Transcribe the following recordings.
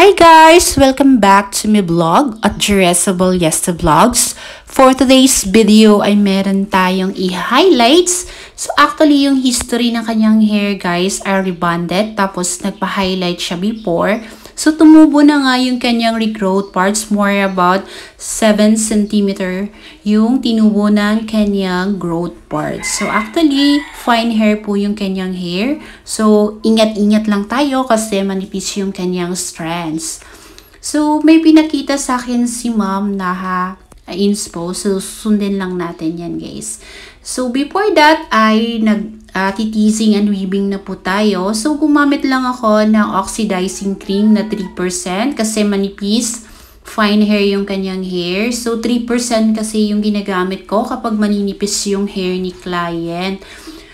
Hi guys! Welcome back to my vlog at Dressable Yesta Vlogs. For today's video ay meron tayong i-highlights. So actually yung history ng kanyang hair guys ay rebonded tapos nagpa-highlight siya before. So tumubo na nga yung kanyang regrowth parts, more about 7 cm yung tinubo ng kanyang growth parts. So actually fine hair po yung kanyang hair. So ingat-ingat lang tayo kasi manipis yung kanyang strands. So may pinakita sa akin si ma'am na inspo. So sundin lang natin yan guys. So before that ay titizing and weaving na po tayo. So gumamit lang ako ng oxidizing cream na 3% kasi manipis, fine hair yung kanyang hair. So 3% kasi yung ginagamit ko kapag maninipis yung hair ni client.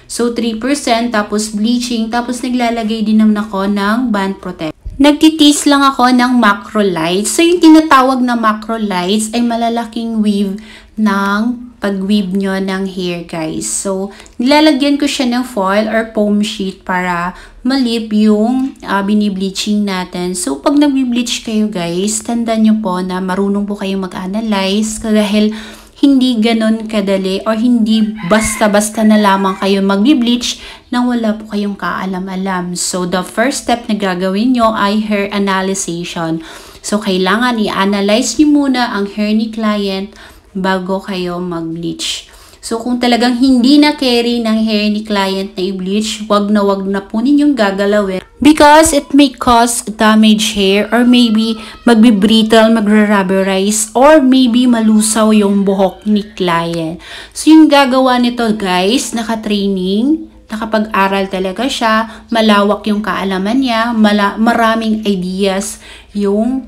So 3% tapos bleaching tapos naglalagay din naman ako ng band protect. Nagtitis lang ako ng macrolides. So yung tinatawag na macrolides ay malalaking weave ng pag-weave nyo ng hair guys. So, nilalagyan ko siya ng foil or foam sheet para malip yung binibleaching natin. So, pag nag-bleach kayo guys, tandaan nyo po na marunong po kayong mag-analyze dahil hindi ganon kadali or hindi basta-basta na lamang kayo mag-bleach nang wala po kayong kaalam-alam. So, the first step na gagawin nyo ay hair analyzation. So, kailangan i-analyze nyo muna ang hair ni client bago kayo mag-bleach. So, kung talagang hindi na carry ng hair ni client na i-bleach, wag na po ninyong gagalawin. Because it may cause damage hair or maybe magbe-brittle, magre-rubberize, or maybe malusaw yung buhok ni client. So, yung gagawa nito guys, naka-training, nakapag-aral talaga siya, malawak yung kaalaman niya, maraming ideas yung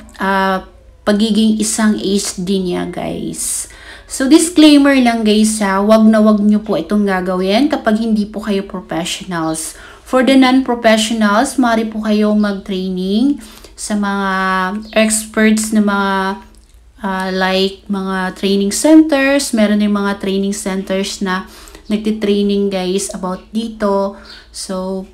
pagiging isang HD niya guys. So disclaimer lang guys wag nyo po itong gagawin kapag hindi po kayo professionals. For the non-professionals, maaari po kayo mag-training sa mga experts na mga like mga training centers. Meron din mga training centers na nagtitraining guys about dito. So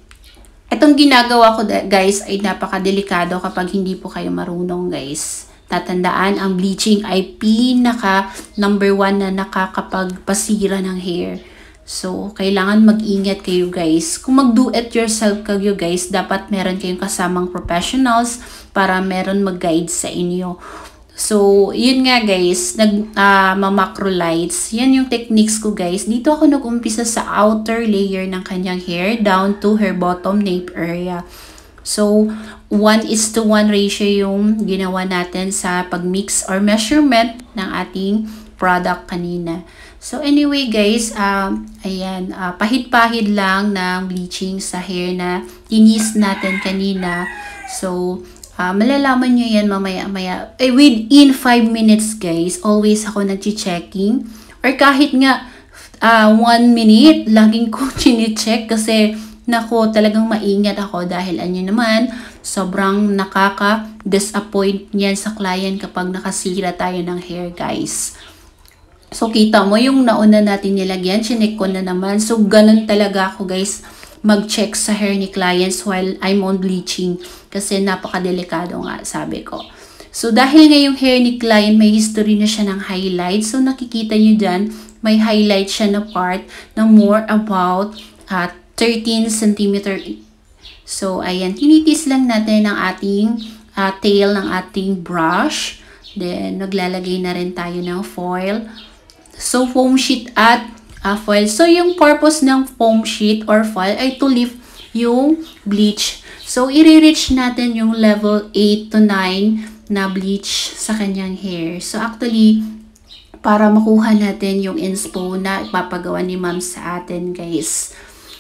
itong ginagawa ko guys ay napakadelikado kapag hindi po kayo marunong guys. Tatandaan, ang bleaching ay pinaka number 1 na nakakapagpasira ng hair. So, kailangan mag-ingat kayo guys. Kung mag-do-it-yourself kayo guys, dapat meron kayong kasamang professionals para meron mag-guide sa inyo. So, yun nga guys, macrolides. Yan yung techniques ko guys. Dito ako nag-umpisa sa outer layer ng kanyang hair down to her bottom nape area. So, 1:1 ratio yung ginawa natin sa pag-mix or measurement ng ating product kanina. So, anyway guys, ayan, pahid-pahid lang ng bleaching sa hair na tinis natin kanina. So, malalaman nyo yan mamaya-maya. Within 5 minutes guys, always ako nag-checking. Or kahit nga 1 minute, laging ko chine-check kasi nako, talagang maingat ako dahil anyo naman, sobrang nakaka-disappoint niyan sa client kapag nakasira tayo ng hair guys. So kita mo yung nauna natin nilagyan, chinek ko na naman. So ganun talaga ako guys mag-check sa hair ni clients while I'm on bleaching kasi napakadelikado nga sabi ko. So dahil nga yung hair ni client may history na siya ng highlight, so nakikita nyo dyan may highlight siya na part na more about 13 cm. So, ayan. Tinitis lang natin ang ating tail ng ating brush. Then, naglalagay na rin tayo ng foil. So, foam sheet at foil. So, yung purpose ng foam sheet or foil ay to lift yung bleach. So, i-reach natin yung level 8 to 9 na bleach sa kanyang hair. So, actually, para makuha natin yung inspo na ipapagawa ni ma'am sa atin, guys.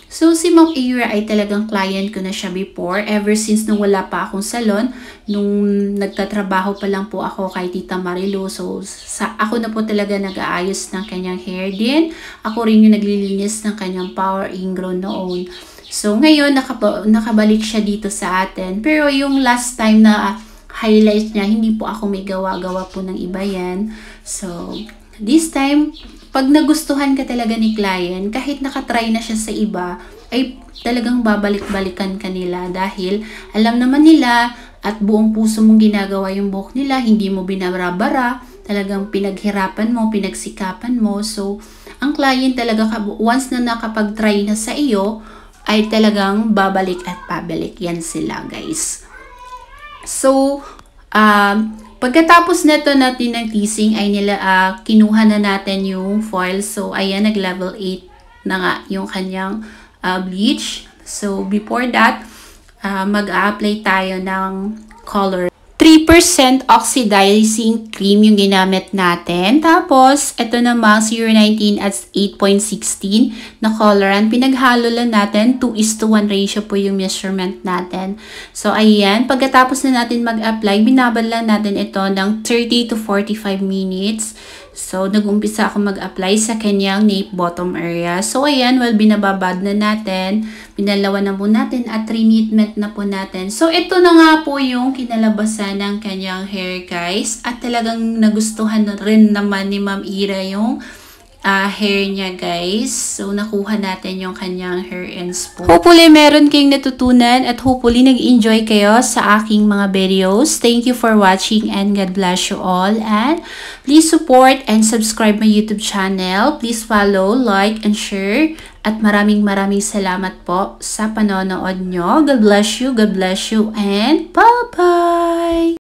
So, si Ma'am Ira ay talagang client ko na siya before. Ever since nung wala pa akong salon, nung nagtatrabaho pa lang po ako kay Tita Marilu. So, ako na po talaga nag-aayos ng kanyang hair din. Ako rin yung naglilinis ng kanyang power ingrown noon. So, ngayon, nakabalik siya dito sa atin. Pero yung last time na highlight niya, hindi po ako may gawa-gawa po ng iba yan. So, this time, pag nagustuhan ka talaga ni client, kahit nakatry na siya sa iba, ay talagang babalik-balikan kanila dahil alam naman nila at buong puso mong ginagawa yung buhok nila, hindi mo binabara, talagang pinaghirapan mo, pinagsikapan mo. So, ang client talaga, once na nakapag-try na sa iyo, ay talagang babalik at pabalik yan sila, guys. So, pagkatapos nito natin ng teasing ay kinuha na natin yung foil. So, ayan, nag-level 8 na nga yung kanyang bleach. So, before that, mag-a-apply tayo ng color. 3% oxidizing cream yung ginamit natin. Tapos, ito namang 019 at 8.16 na colorant. Pinaghalo lang natin. 2:1 ratio po yung measurement natin. So, ayan. Pagkatapos na natin mag-apply, binabad lang natin ito ng 30 to 45 minutes. So, nag-umpisa ako mag-apply sa kanyang nape bottom area. So, ayan, well, binababad na natin. Pinalawan na po natin at treatment na po natin. So, ito na nga po yung kinalabasan ng kanyang hair, guys. At talagang nagustuhan na rin naman ni Ma'am Ira yung hair niya, guys. So, nakuha natin yung kanyang hair inspo. Hopefully, meron kayong natutunan at hopefully, nag-enjoy kayo sa aking mga videos. Thank you for watching and God bless you all. And please support and subscribe my YouTube channel. Please follow, like, and share. At maraming salamat po sa panonood nyo. God bless you, and bye-bye!